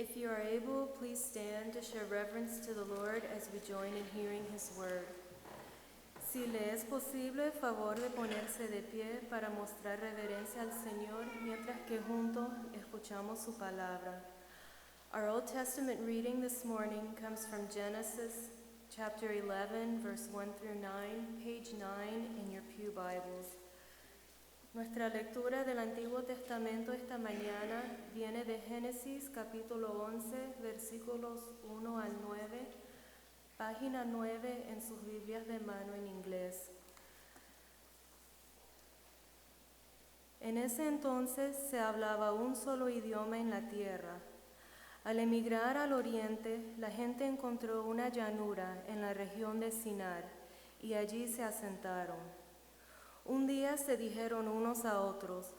If you are able, please stand to show reverence to the Lord as we join in hearing His word. Si le es posible, favor de ponerse de pie para mostrar reverencia al Señor mientras que juntos escuchamos su palabra. Our Old Testament reading this morning comes from Genesis chapter 11, verse 1 through 9, page 9 in your pew Bibles. Nuestra lectura del Antiguo Testamento esta mañana viene de Génesis capítulo 11, versículos 1 al 9, página 9 en sus Biblias de mano en inglés. En ese entonces se hablaba un solo idioma en la tierra. Al emigrar al oriente, la gente encontró una llanura en la región de Sinar y allí se asentaron. Un día se dijeron unos a otros,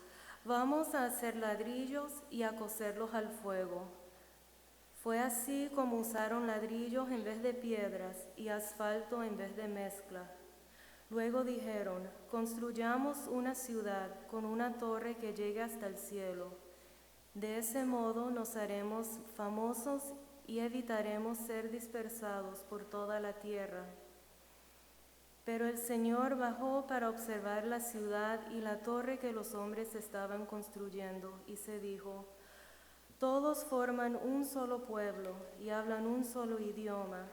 vamos a hacer ladrillos y a cocerlos al fuego. Fue así como usaron ladrillos en vez de piedras y asfalto en vez de mezcla. Luego dijeron, construyamos una ciudad con una torre que llegue hasta el cielo. De ese modo nos haremos famosos y evitaremos ser dispersados por toda la tierra. Pero el Señor bajó para observar la ciudad y la torre que los hombres estaban construyendo y se dijo, todos forman un solo pueblo y hablan un solo idioma.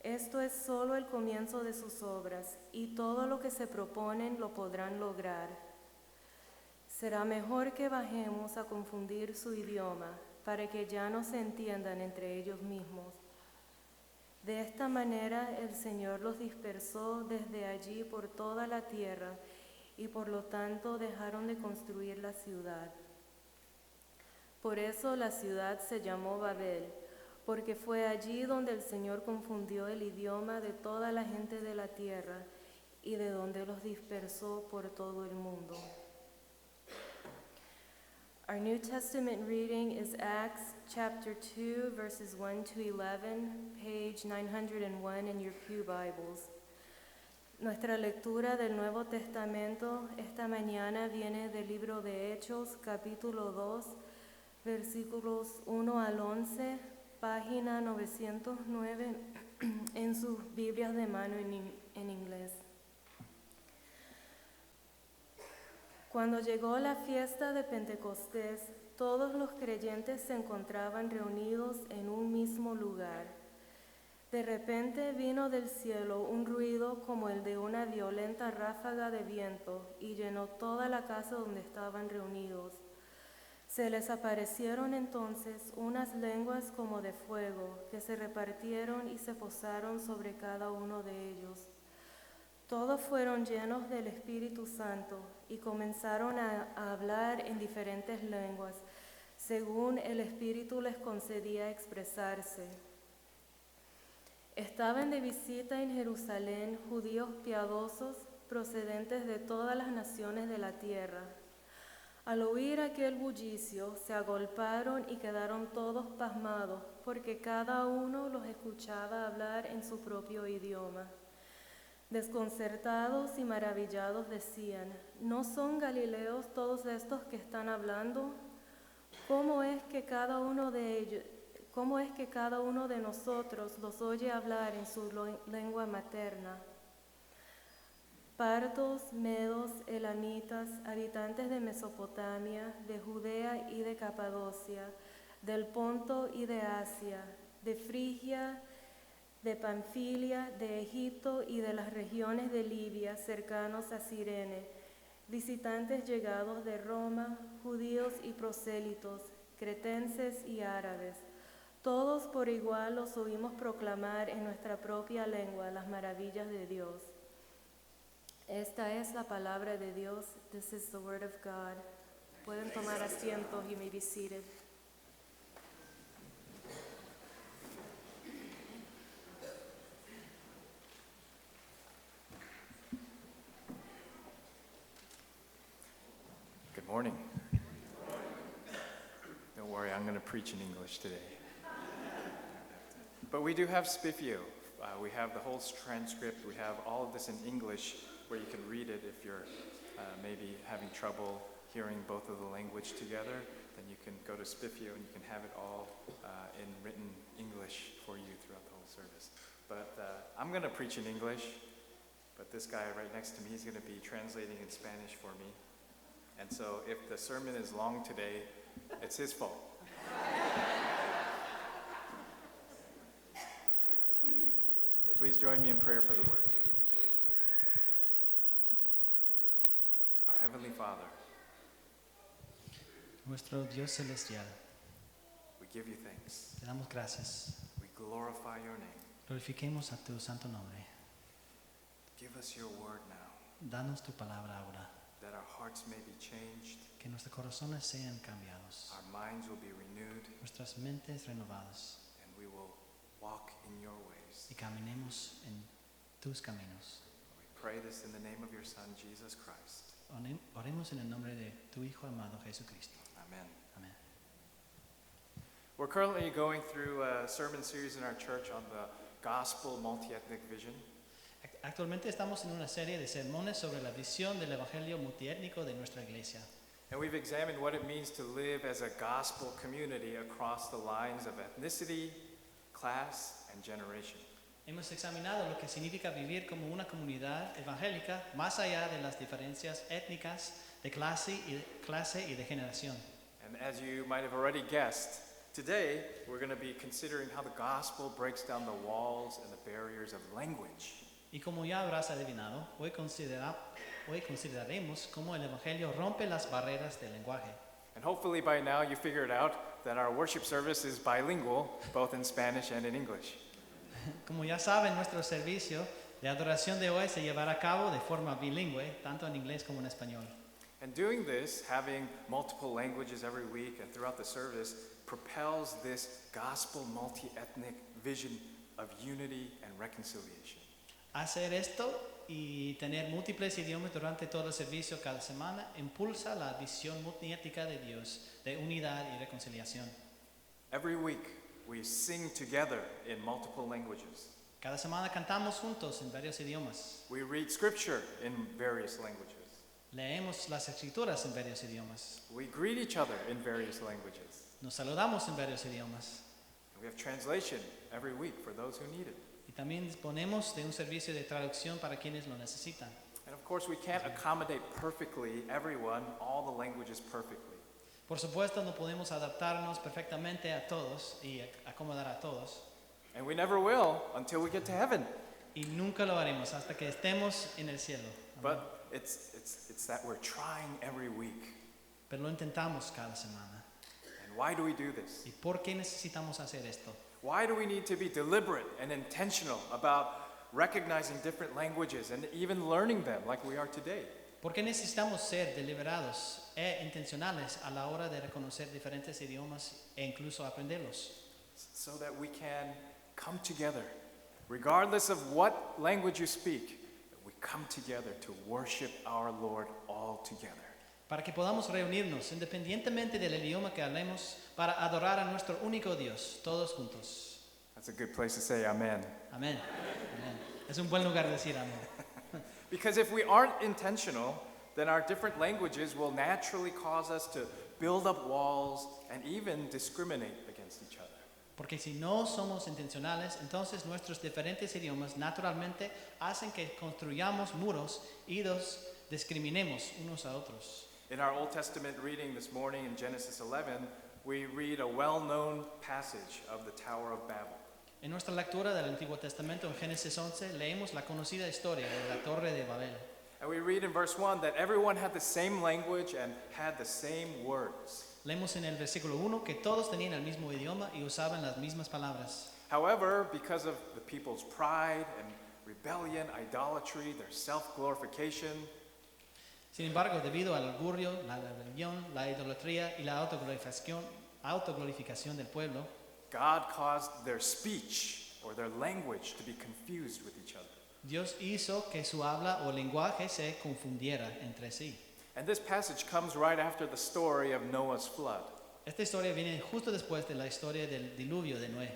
Esto es solo el comienzo de sus obras y todo lo que se proponen lo podrán lograr. Será mejor que bajemos a confundir su idioma para que ya no se entiendan entre ellos mismos. De esta manera el Señor los dispersó desde allí por toda la tierra y por lo tanto dejaron de construir la ciudad. Por eso la ciudad se llamó Babel, porque fue allí donde el Señor confundió el idioma de toda la gente de la tierra y de donde los dispersó por todo el mundo. Our New Testament reading is Acts chapter 2, verses 1 to 11, page 901 in your pew Bibles. Nuestra lectura del Nuevo Testamento esta mañana viene del libro de Hechos, capítulo 2, versículos 1 al 11, página 909 en sus Biblias de mano en inglés. Cuando llegó la fiesta de Pentecostés, todos los creyentes se encontraban reunidos en un mismo lugar. De repente vino del cielo un ruido como el de una violenta ráfaga de viento y llenó toda la casa donde estaban reunidos. Se les aparecieron entonces unas lenguas como de fuego que se repartieron y se posaron sobre cada uno de ellos. Todos fueron llenos del Espíritu Santo y comenzaron a hablar en diferentes lenguas, según el Espíritu les concedía expresarse. Estaban de visita en Jerusalén judíos piadosos procedentes de todas las naciones de la tierra. Al oír aquel bullicio, se agolparon y quedaron todos pasmados, porque cada uno los escuchaba hablar en su propio idioma. Desconcertados y maravillados decían, ¿no son galileos todos estos que están hablando? ¿Cómo es que cada uno de nosotros los oye hablar en su lengua materna? Partos, medos, elamitas, habitantes de Mesopotamia, de Judea y de Capadocia, del Ponto y de Asia, de Frigia, de Panfilia, de Egipto y de las regiones de Libia cercanos a Cirene, visitantes llegados de Roma, judíos y prosélitos, cretenses y árabes. Todos por igual los oímos proclamar en nuestra propia lengua las maravillas de Dios. Esta es la palabra de Dios. This is the word of God. Pueden tomar asiento. You may be seated. Good morning. Don't worry, I'm going to preach in English today. But we do have Spiffio. We have the whole transcript. We have all of this in English where you can read it if you're maybe having trouble hearing both of the language together. Then you can go to Spiffio and you can have it all in written English for you throughout the whole service. But I'm going to preach in English, but this guy right next to me is going to be translating in Spanish for me. And so if the sermon is long today, it's his fault. Please join me in prayer for the word. Our Heavenly Father, Nuestro Dios celestial, we give you thanks. te damos gracias. We glorify your name. Glorifiquemos a tu santo nombre. Give us your word now, Danos tu palabra ahora, that our hearts may be changed, que nuestros corazones sean cambiados, our minds will be renewed, nuestras mentes renovadas and we will walk in your ways. y caminemos en tus caminos. We pray this in the name of your Son, Jesus Christ. Oremos en el nombre de tu Hijo amado Jesucristo. Amen. Amén. We're currently going through a sermon series in our church on the gospel multi-ethnic vision. Actualmente estamos en una serie de sermones sobre la visión del evangelio multiétnico de nuestra iglesia. And we've examined what it means to live as a gospel community across the lines of ethnicity, class, and generation. Hemos examinado lo que significa vivir como una comunidad evangélica más allá de las diferencias étnicas, de clase y de generación. And as you might have already guessed, today we're going to be considering how the gospel breaks down the walls and the barriers of language. Y como ya habrás adivinado, hoy consideraremos cómo el evangelio rompe las barreras del lenguaje. And hopefully by now you figured out that our worship service is bilingual, both in Spanish and in English. Como ya saben, nuestro servicio de adoración de hoy se llevará a cabo de forma bilingüe, tanto en inglés como en español. And doing this, having multiple languages every week and throughout the service, propels this gospel multi-ethnic vision of unity and reconciliation. Hacer esto y tener múltiples idiomas durante todo el servicio cada semana impulsa la visión multiétnica de Dios, de unidad y reconciliación. Every week, we sing together in multiple languages. Cada semana cantamos juntos en varios idiomas. We read scripture in various languages. Leemos las escrituras en varios idiomas. We greet each other in various languages. Nos saludamos en varios idiomas. And we have translation every week for those who need it. Y también disponemos de un servicio de traducción para quienes lo necesitan. And of course, we can't accommodate perfectly everyone, all the languages perfectly. Por supuesto, no podemos adaptarnos perfectamente a todos y acomodar a todos. And we never will until we get to heaven. Y nunca lo haremos hasta que estemos en el cielo. Amén. But it's that we're trying every week. Pero lo intentamos cada semana. And why do we do this? ¿Y por qué necesitamos hacer esto? Why do we need to be deliberate and intentional about recognizing different languages and even learning them like we are today? ¿Por qué necesitamos ser deliberados e intencionales a la hora de reconocer diferentes idiomas e incluso aprenderlos? So that we can come together, regardless of what language you speak, we come together to worship our Lord all together. Para que podamos reunirnos independientemente del idioma que hablemos para adorar a nuestro único Dios, todos juntos. That's a good place to say amen. Amén. Amén. Es un buen lugar decir amén. Because if we aren't intentional, then our different languages will naturally cause us to build up walls and even discriminate against each other. Porque si no somos intencionales, entonces nuestros diferentes idiomas naturalmente hacen que construyamos muros y nos discriminemos unos a otros. In our Old Testament reading this morning in Genesis 11, we read a well-known passage of the Tower of Babel. En nuestra lectura del Antiguo Testamento en Génesis 11 leemos la conocida historia de la Torre de Babel. And we read in verse 1 that everyone had the same language and had the same words. Leemos en el versículo 1 que todos tenían el mismo idioma y usaban las mismas palabras. However, because of the people's pride and rebellion, idolatry, their self-glorification, Sin embargo, debido al orgullo, la rebelión, la idolatría y la autoglorificación del pueblo, God caused their speech or their language to be confused with each other. Dios hizo que su habla o lenguaje se confundiera entre sí. And this passage comes right after the story of Noah's flood. Esta historia viene justo después de la historia del diluvio de Noé.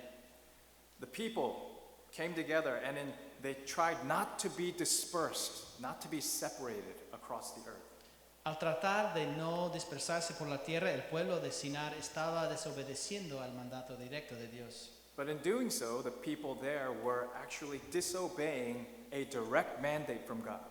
The people came together and they tried not to be dispersed, not to be separated across the earth. Al tratar de no dispersarse por la tierra, el pueblo de Sinar estaba desobedeciendo al mandato directo de Dios. But in doing so, the people there were actually disobeying a direct mandate from God.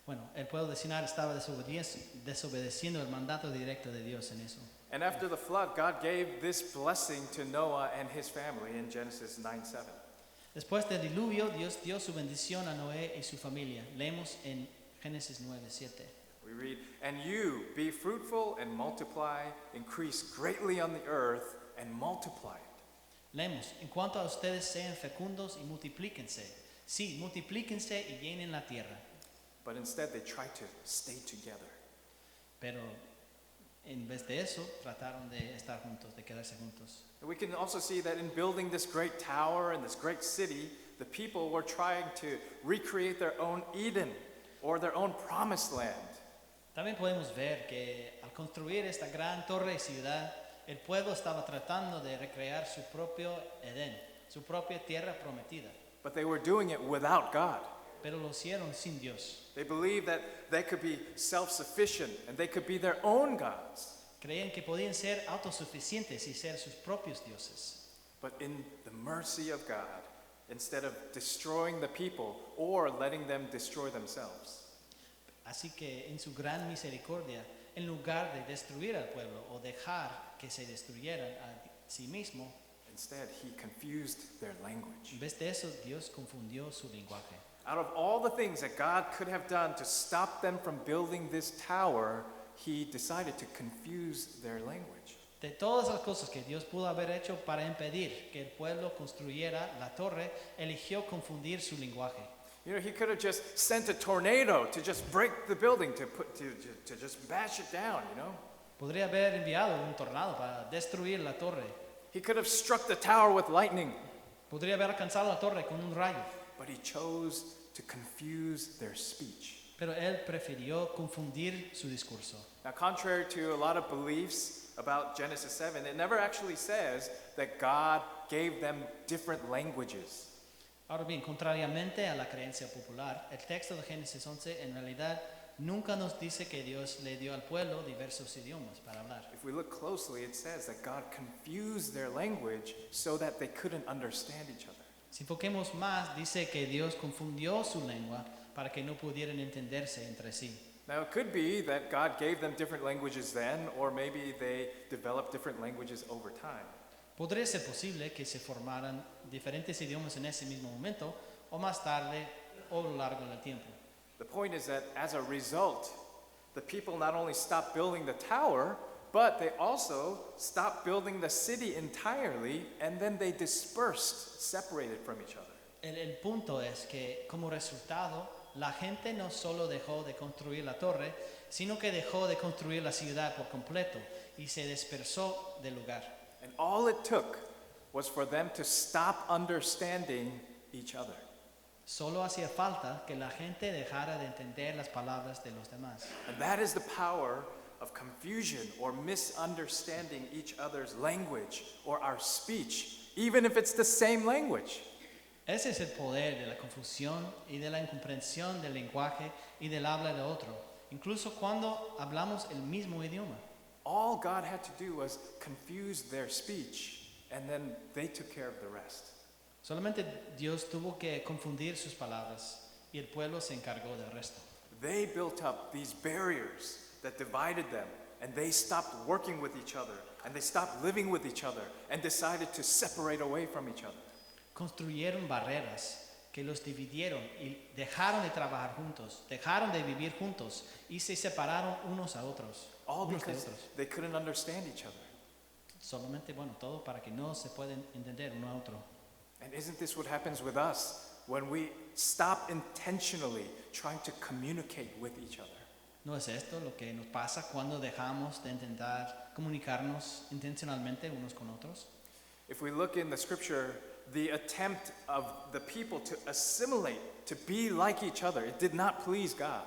Bueno, el pueblo de Sinar estaba desobedeciendo el mandato directo de Dios en eso. And after the flood, God gave this blessing to Noah and his family in Genesis 9:7. Después del diluvio, Dios dio su bendición a Noé y su familia. Leemos en Génesis 9:7. We read, "And you be fruitful and multiply, increase greatly on the earth and multiply it." Leemos, en cuanto a ustedes sean fecundos y multiplíquense. Sí, multiplíquense y llenen la tierra. But instead they try to stay together. Pero en vez de eso, trataron de estar juntos, de quedarse juntos. And we can also see that in building this great tower and this great city, the people were trying to recreate their own Eden or their own promised land. También podemos ver que al construir esta gran torre y ciudad, el pueblo estaba tratando de recrear su propio Edén, su propia tierra prometida. But they were doing it without God. Pero lo hicieron sin Dios. They believed that they could be self-sufficient and they could be their own gods. Creían que podían ser autosuficientes y ser sus propios dioses. But in the mercy of God, instead of destroying the people or letting them destroy themselves, Así que en su gran misericordia, en lugar de destruir al pueblo o dejar que se destruyeran a sí mismo, instead he confused their language. en vez de eso, Dios confundió su lenguaje. Out of all the things that God could have done to stop them from building this tower, he decided to confuse their language. De todas las cosas que Dios pudo haber hecho para impedir que el pueblo construyera la torre, eligió confundir su lenguaje. You know, he could have just sent a tornado to just break the building, to just bash it down, you know. Podría haber enviado un tornado para destruir la torre. He could have struck the tower with lightning, Podría haber alcanzado la torre con un rayo. but he chose to confuse their speech. Pero él prefirió confundir su discurso. Now, contrary to a lot of beliefs about Genesis 7, it never actually says that God gave them different languages. Ahora bien, contrariamente a la creencia popular, el texto de Génesis 11 en realidad nunca nos dice que Dios le dio al pueblo diversos idiomas para hablar. If we look closely, it says that God confused their language so that they couldn't understand each other. Si enfoquemos más, dice que Dios confundió su lengua para que no pudieran entenderse entre sí. Now, it could be that God gave them different languages then, or maybe they developed different languages over time. Podría ser posible que se formaran diferentes idiomas en ese mismo momento o más tarde o a lo largo del tiempo. The point is that as a result, the people not only stopped building the tower, but they also stopped building the city entirely, and then they dispersed, separated from each other. El punto es que como resultado, la gente no solo dejó de construir la torre, sino que dejó de construir la ciudad por completo y se dispersó del lugar. And all it took was for them to stop understanding each other. Solo hacía falta que la gente dejara de entender las palabras de los demás. And that is the power of confusion or misunderstanding each other's language or our speech, even if it's the same language. Ese es el poder de la confusión y de la incomprensión del lenguaje y del habla de otro, incluso cuando hablamos el mismo idioma. All God had to do was confuse their speech, and then they took care of the rest. Solamente Dios tuvo que confundir sus palabras y el pueblo se encargó del resto. They built up these barriers that divided them, and they stopped working with each other, and they stopped living with each other, and decided to separate away from each other. Construyeron barreras que los dividieron y dejaron de trabajar juntos, dejaron de vivir juntos y se separaron unos a otros. All unos de because otros. they couldn't understand each other. Solamente, bueno, todo para que no se puedan entender uno a otro. And isn't this what happens with us when we stop intentionally trying to communicate with each other? ¿No es esto lo que nos pasa cuando dejamos de intentar comunicarnos intencionalmente unos con otros? If we look in the scripture, the attempt of the people to assimilate, to be like each other, it did not please God.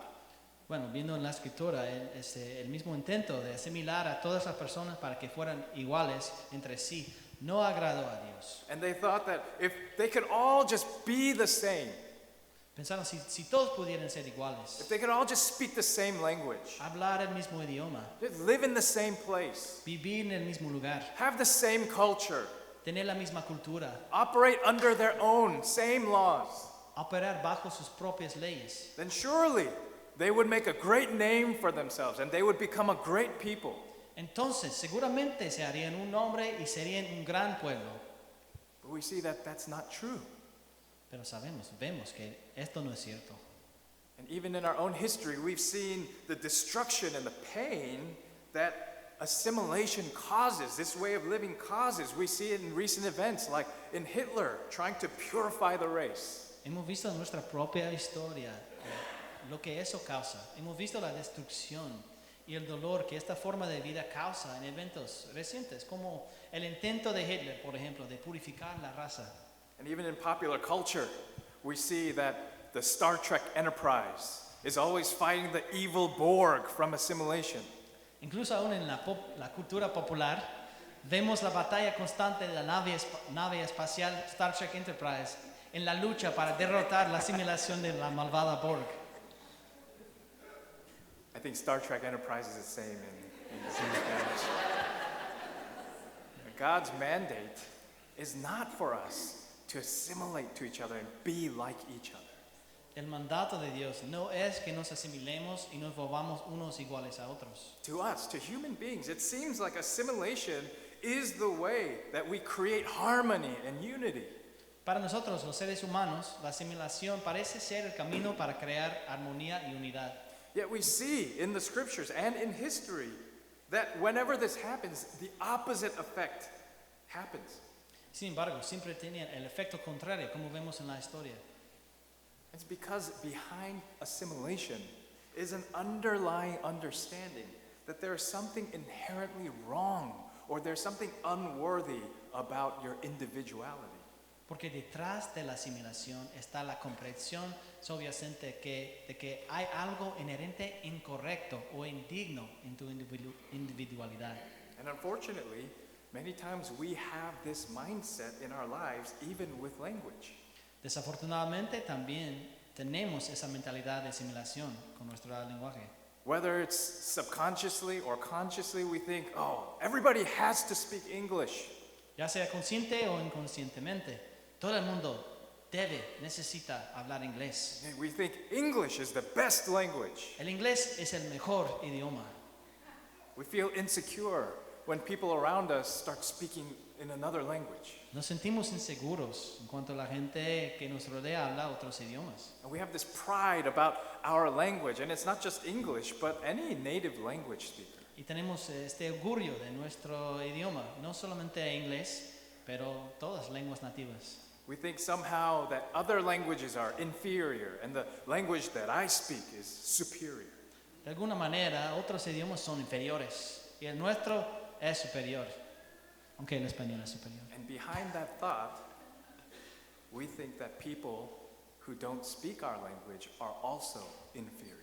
Bueno, viendo en la escritura el mismo intento de asimilar a todas las personas para que fueran iguales entre sí, no agradó a Dios. And they thought that if they could all just be the same, Pensaron si todos pudieran ser iguales, if they could all just speak the same language, hablar el mismo idioma, just live in the same place, vivir en el mismo lugar, have the same culture, tener la misma cultura, operate under their own same laws, operar bajo sus propias leyes, then surely they would make a great name for themselves and they would become a great people. entonces seguramente se harían un nombre y serían un gran pueblo. But we see that that's not true. Pero vemos que esto no es cierto. And even in our own history, we've seen the destruction and the pain that assimilation causes, this way of living causes. We see it in recent events, like in Hitler trying to purify the race. Hemos visto en nuestra propia historia lo que eso causa. Hemos visto la destrucción y el dolor que esta forma de vida causa en eventos recientes, como el intento de Hitler, por ejemplo, de purificar la raza. And even in popular culture, we see that the Star Trek Enterprise is always fighting the evil Borg from assimilation. Incluso aún en la cultura popular, vemos la batalla constante de la nave espacial Star Trek Enterprise en la lucha para derrotar la asimilación de la malvada Borg. I think Star Trek Enterprise is the same in Spanish. God's mandate is not for us to assimilate to each other and be like each other. El mandato de Dios no es que nos asimilemos y nos volvamos unos iguales a otros. To us, to human beings, it seems like assimilation is the way that we create harmony and unity. Para nosotros, los seres humanos, la asimilación parece ser el camino para crear armonía y unidad. Yet we see in the scriptures and in history that whenever this happens, the opposite effect happens. Sin embargo, siempre tenían el efecto contrario, como vemos en la historia. It's because behind assimilation is an underlying understanding that there is something inherently wrong or there's something unworthy about your individuality. Porque detrás de la asimilación está la comprensión subyacente de que hay algo inherente incorrecto o indigno en tu individualidad. And unfortunately, many times we have this mindset in our lives, even with language. Desafortunadamente también tenemos esa mentalidad de asimilación con nuestro lenguaje. Whether it's subconsciously or consciously, we think, oh, everybody has to speak English. Ya sea consciente o inconscientemente, todo el mundo necesita hablar inglés. We think English is the best language. El inglés es el mejor idioma. We feel insecure when people around us start speaking in another language. Nos sentimos inseguros en cuanto la gente que nos rodea habla otros idiomas. And we have this pride about our language, and it's not just English, but any native language speaker. Y tenemos este orgullo de nuestro idioma, no solamente inglés, pero todas lenguas nativas. We think somehow that other languages are inferior, and the language that I speak is superior. De alguna manera, otros idiomas son inferiores y el nuestro es superior, aunque el español es superior. And behind that thought, we think that people who don't speak our language are also inferior.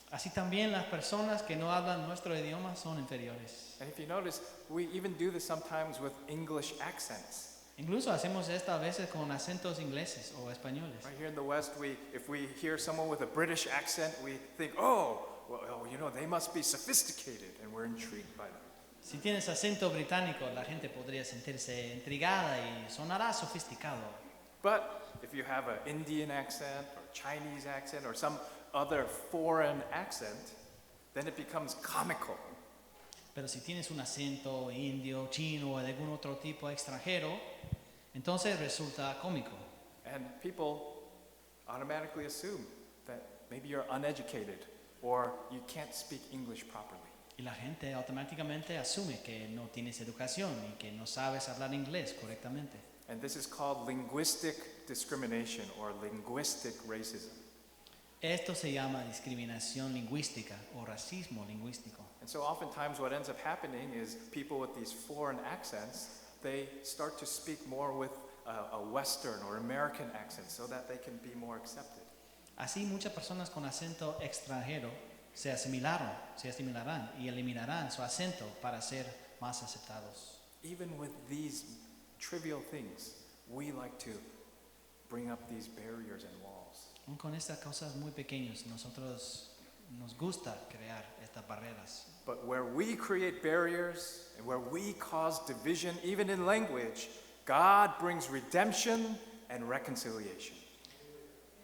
Así también las personas que no hablan nuestro idioma son inferiores. And if you notice, we even do this sometimes with English accents. Incluso hacemos esto a veces con acentos ingleses o españoles. Right here in the West, if we hear someone with a British accent, we think, oh, well, they must be sophisticated, and we're intrigued by them. Si tienes acento británico, la gente podría sentirse intrigada y sonará sofisticado. But if you have an Indian accent or Chinese accent or some other foreign accent, then it becomes comical. Pero si tienes un acento indio, chino o de algún otro tipo extranjero, entonces resulta cómico. And people automatically assume that maybe you're uneducated or you can't speak English properly. Y la gente automáticamente asume que no tienes educación y que no sabes hablar inglés correctamente. And this is called linguistic discrimination or linguistic racism. Esto se llama discriminación lingüística o racismo lingüístico. And so oftentimes what ends up happening is people with these foreign accents, they start to speak more with a Western or American accent so that they can be more accepted. Así muchas personas con acento extranjero se asimilarán y eliminarán su acento para ser más aceptados. Even with these trivial things, we like to bring up these barriers and walls. Aun con estas cosas muy pequeñas, nosotros nos gusta crear estas barreras. But where we create barriers and where we cause division, even in language, God brings redemption and reconciliation.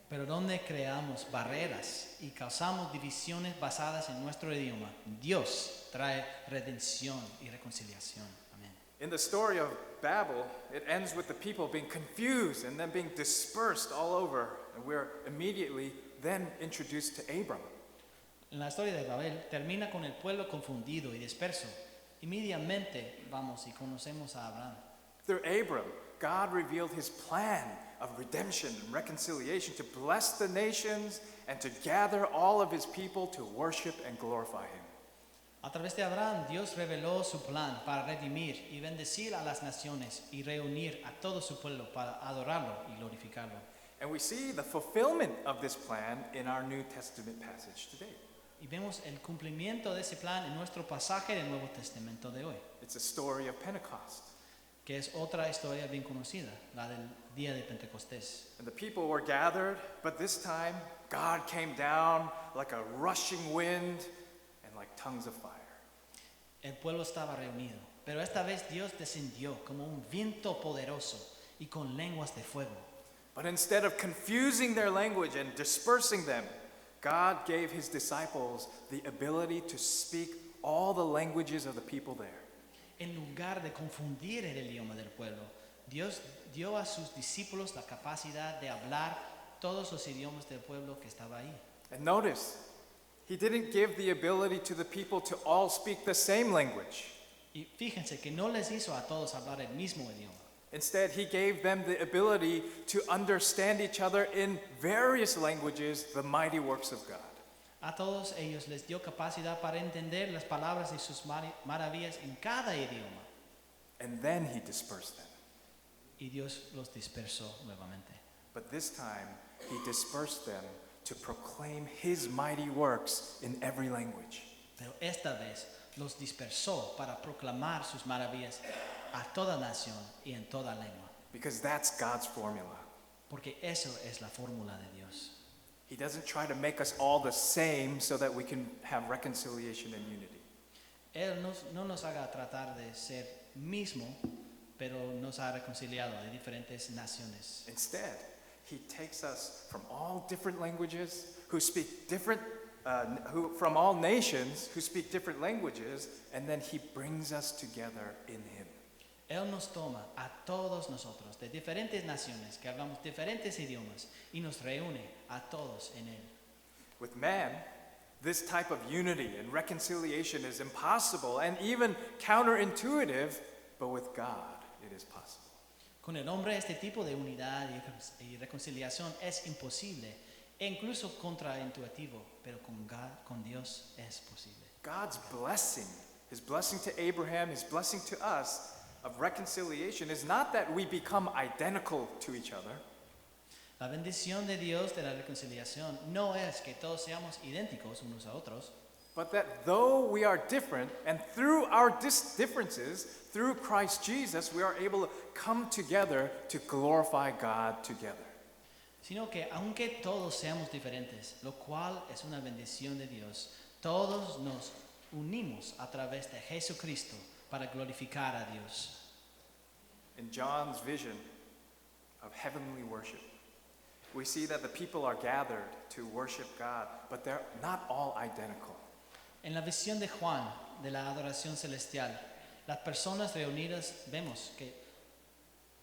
Pero donde creamos barreras y causamos divisiones basadas en nuestro idioma, Dios trae redención y reconciliación. Amén. In the story of Babel, it ends with the people being confused and then being dispersed all over. And we're immediately then introduced to Abram. En la historia de Babel termina con el pueblo confundido y disperso. Inmediatamente vamos y conocemos a Abraham. Through Abram, God revealed his plan of redemption and reconciliation to bless the nations and to gather all of his people to worship and glorify him. A través de Abraham, Dios reveló su plan para redimir y bendecir a las naciones y reunir a todo su pueblo para adorarlo y glorificarlo. And we see the fulfillment of this plan in our New Testament passage today. Y vemos el cumplimiento de ese plan en nuestro pasaje del Nuevo Testamento de hoy, It's a story of Pentecost. que es otra historia bien conocida, la del día de Pentecostés. And the people were gathered, but this time God came down like a rushing wind and like tongues of fire. El pueblo estaba reunido, pero esta vez Dios descendió como un viento poderoso y con lenguas de fuego. But instead of confusing their language and dispersing them, God gave his disciples the ability to speak all the languages of the people there. En lugar de confundir el idioma del pueblo, Dios dio a sus discípulos la capacidad de hablar todos los idiomas del pueblo que estaba ahí. And notice, he didn't give the ability to the people to all speak the same language. Y fíjense que no les hizo a todos hablar el mismo idioma. Instead, he gave them the ability to understand each other in various languages, the mighty works of God. A todos ellos les dio capacidad para entender las palabras y sus maravillas en cada idioma. And then he dispersed them. Y Dios los dispersó nuevamente. But this time, he dispersed them to proclaim his mighty works in every language. Pero esta vez los dispersó para proclamar sus maravillas a toda nación y en toda lengua. Because that's God's formula. Porque eso es la fórmula de Dios. He doesn't try to make us all the same so that we can have reconciliation and unity. Él no nos haga tratar de ser mismo, pero nos ha reconciliado de diferentes naciones. Instead, he takes us from all different languages, who speak different, from all nations who speak different languages, and then he brings us together in him. Él nos toma a todos nosotros de diferentes naciones que hablamos diferentes idiomas y nos reúne a todos en él. With man, this type of unity and reconciliation is impossible and even counterintuitive, but with God, it is possible. Con el hombre este tipo de unidad y reconciliación es imposible e incluso contraintuitivo, pero con Dios es posible. God's blessing, his blessing to Abraham, his blessing to us of reconciliation is not that we become identical to each other. La bendición de Dios de la reconciliación no es que todos seamos idénticos unos a otros, But that though we are different, and through our differences, through Christ Jesus, we are able to come together to glorify God together. sino que aunque todos seamos diferentes, lo cual es una bendición de Dios, todos nos unimos a través de Jesucristo para glorificar a Dios. In John's vision of heavenly worship, we see that the people are gathered to worship God, but they're not all identical. En la visión de Juan de la adoración celestial, las personas reunidas vemos que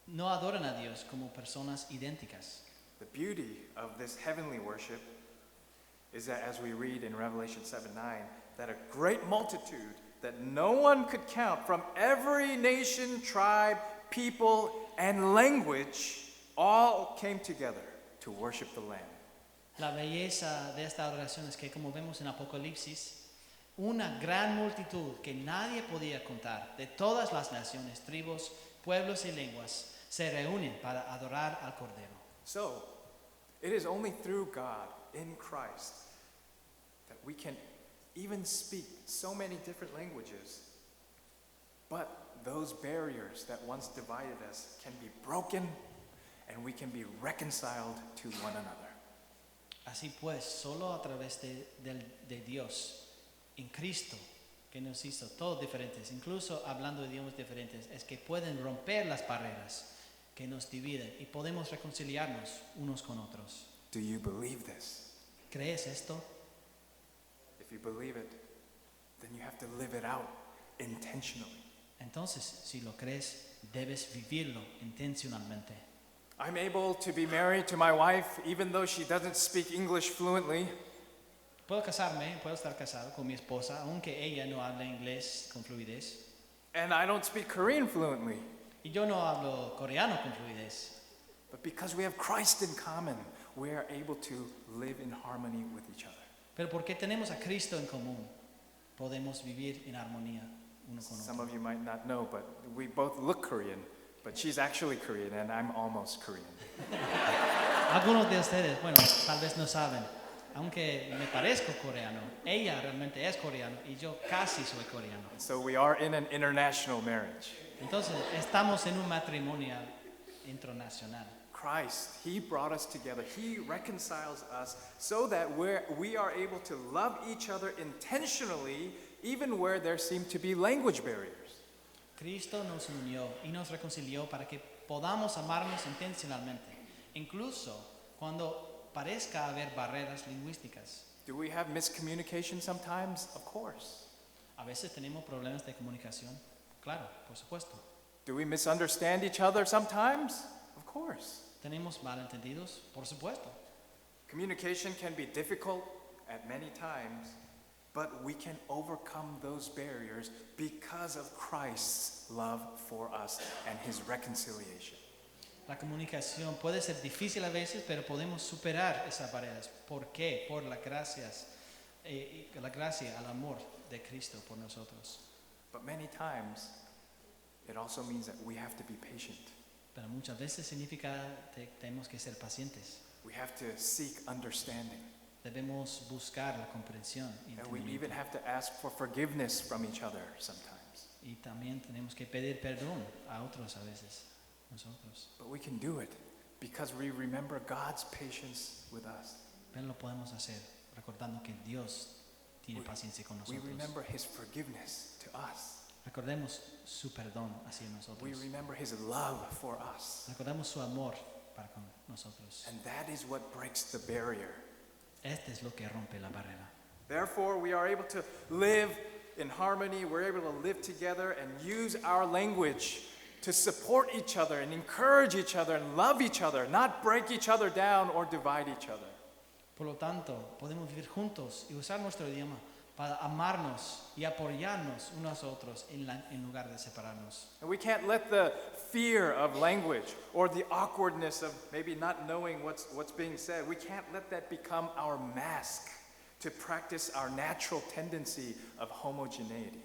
no adoran a Dios como personas idénticas. The beauty of this heavenly worship is that, as we read in Revelation 7:9, that a great multitude that no one could count from every nation, tribe, people, and language all came together to worship the Lamb. La belleza de esta adoración es que, como vemos en Apocalipsis, una gran multitud que nadie podía contar, de todas las naciones, tribus, pueblos y lenguas, se reúnen para adorar al Cordero. So, it is only through God in Christ that we can even speak so many different languages, but those barriers that once divided us can be broken and we can be reconciled to one another. Así pues, solo a través de Dios, en Cristo, que nos hizo todos diferentes, incluso hablando idiomas diferentes, es que pueden romper las barreras que nos dividen y podemos reconciliarnos unos con otros. Do you believe this? ¿Crees esto? If you believe it, then you have to live it out intentionally. Entonces, si lo crees, debes vivirlo intencionalmente. I'm able to be married to my wife even though she doesn't speak English fluently. Puedo estar casado con mi esposa, aunque ella no habla inglés con fluidez. And I don't speak Korean fluently. Y yo no hablo coreano con fluidez. But because we have Christ in common, we are able to live in harmony with each other. Pero porque tenemos a Cristo en común, podemos vivir en armonía uno con Some otro. of you might not know, but we both look Korean, but she's actually Korean and I'm almost Korean. Algunos de ustedes, bueno, tal vez no saben, aunque me parezco coreano, ella realmente es coreano y yo casi soy coreano. So we are in an international marriage. Entonces, estamos en un matrimonio internacional. Christ, He brought us together. He reconciles us so that we are able to love each other intentionally, even where there seem to be language barriers. Cristo nos unió y nos reconcilió para que podamos amarnos intencionalmente, incluso cuando parezca haber barreras lingüísticas. Do we have miscommunication sometimes? Of course. A veces tenemos problemas de comunicación, claro, por supuesto. Do we misunderstand each other sometimes? Of course. Tenemos malentendidos, por supuesto. Communication can be difficult at many times, but we can overcome those barriers because of Christ's love for us and His reconciliation. La comunicación puede ser difícil a veces, pero podemos superar esas barreras. ¿Por qué? Por la gracia, el amor de Cristo por nosotros. But many times, it also means that we have to be patient. Pero muchas veces significa que tenemos que ser pacientes. We have to seek understanding. Debemos buscar la comprensión y And we entendimiento. even have to ask for forgiveness from each other sometimes. Y también tenemos que pedir perdón a otros a veces, nosotros. But we can do it because we remember God's patience with us. Pero lo podemos hacer recordando que Dios tiene paciencia con We nosotros. remember His forgiveness to us. Recordemos su perdón hacia We nosotros. remember His love for us. Recordemos su amor para con nosotros. And that is what breaks the barrier. Este es lo que rompe la barrera. Therefore, we are able to live in harmony. We're able to live together and use our language to support each other and encourage each other and love each other, not break each other down or divide each other. Por lo tanto, podemos vivir juntos y usar nuestro idioma para amarnos y apoyarnos unos a otros en lugar de separarnos. And we can't let the fear of language or the awkwardness of maybe not knowing what's being said, we can't let that become our mask to practice our natural tendency of homogeneity.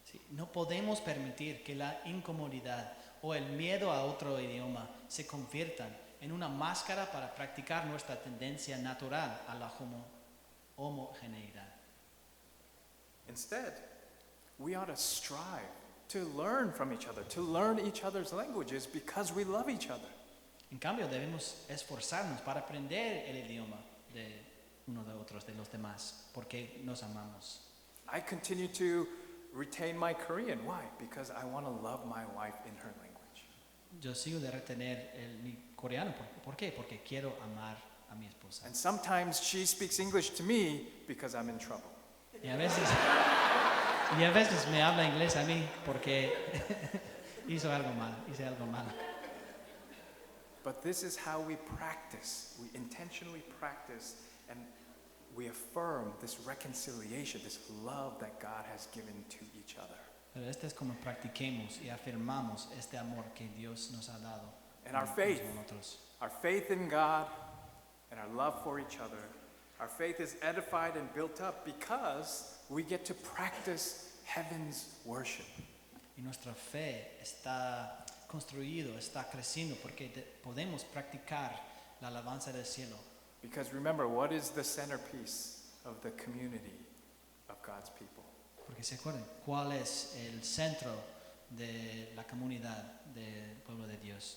Sí, no podemos permitir que la incomodidad o el miedo a otro idioma se conviertan en una máscara para practicar nuestra tendencia natural a la homogeneidad. Instead, we ought to strive to learn from each other, to learn each other's languages because we love each other. En cambio, debemos esforzarnos para aprender el idioma de uno de otros, de los demás, porque nos amamos. I continue to retain my Korean. Why? Because I want to love my wife in her language. Yo sigo de retener mi coreano. ¿Por qué? Porque quiero amar a mi esposa. And sometimes she speaks English to me because I'm in trouble. Y a veces me habla inglés a mí porque hice algo mal. But this is how we practice. We intentionally practice and we affirm this reconciliation, this love that God has given to each other. Pero este es como practiquemos y afirmamos este amor que Dios nos ha dado. And our unos faith. con otros. Our faith in God and our love for each other, our faith is edified and built up because we get to practice heaven's worship. Y nuestra fe está construido, está creciendo porque podemos practicar la alabanza del cielo. Because remember, what is the centerpiece of the community of God's people? Porque se acuerdan, ¿cuál es el centro de la comunidad del pueblo de Dios?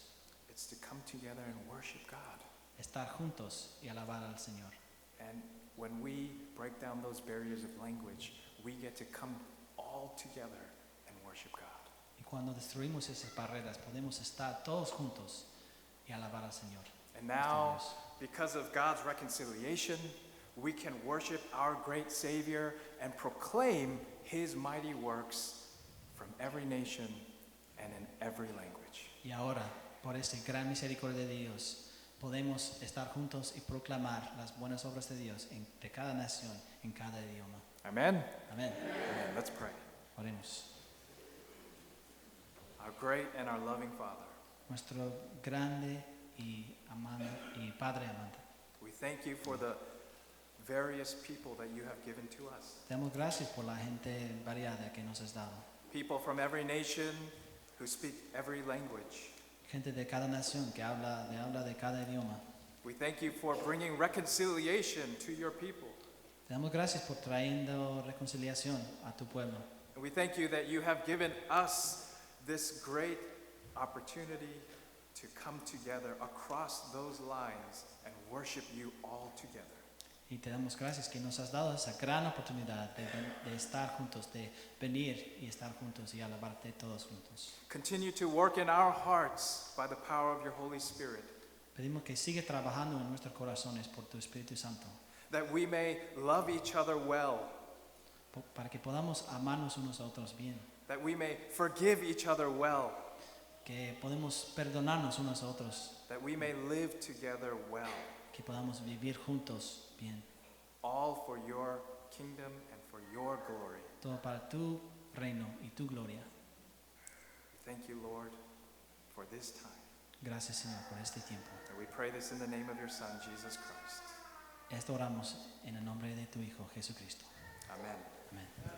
It's to come together and worship God. Estar juntos y alabar al Señor. And when we break down those barriers of language, we get to come all together and worship God. Y cuando destruimos esas barreras, podemos estar todos juntos y alabar al Señor. And nuestro now, Dios. because of God's reconciliation, we can worship our great Savior and proclaim His mighty works from every nation and in every language. Y ahora, por esta gran misericordia de Dios, podemos estar juntos y proclamar las buenas obras de Dios de cada nación, en cada idioma. Amen? Amén. Amen. Let's pray. Oremos. Our great and our loving Father, Nuestro grande y Padre amante. we thank you for the various people that you have given to us. Te damos gracias por la gente variada que nos has dado. People from every nation who speak every language. Gente de cada nación que habla de cada idioma. We thank you for bringing reconciliation to your people. Te damos gracias por trayendo reconciliación a tu pueblo. And we thank you that you have given us this great opportunity to come together across those lines and worship you all together. Y te damos gracias que nos has dado esa gran oportunidad de estar juntos, de venir y estar juntos y alabarte todos juntos. Continue to work in our hearts by the power of your Holy Spirit, Pedimos que siga trabajando en nuestros corazones por tu Espíritu Santo, that we may love each other well, para que podamos amarnos unos a otros bien, that we may forgive each other well, que podamos perdonarnos unos a otros, that we may live together well, que podamos vivir juntos bien. all for your kingdom and for your glory. Todo para tu reino y tu gloria. Thank you, Lord, for this time. Gracias, Señor, por este tiempo. And we pray this in the name of your Son, Jesus Christ. Esto oramos en el nombre de tu Hijo Jesucristo. Amen. Amén.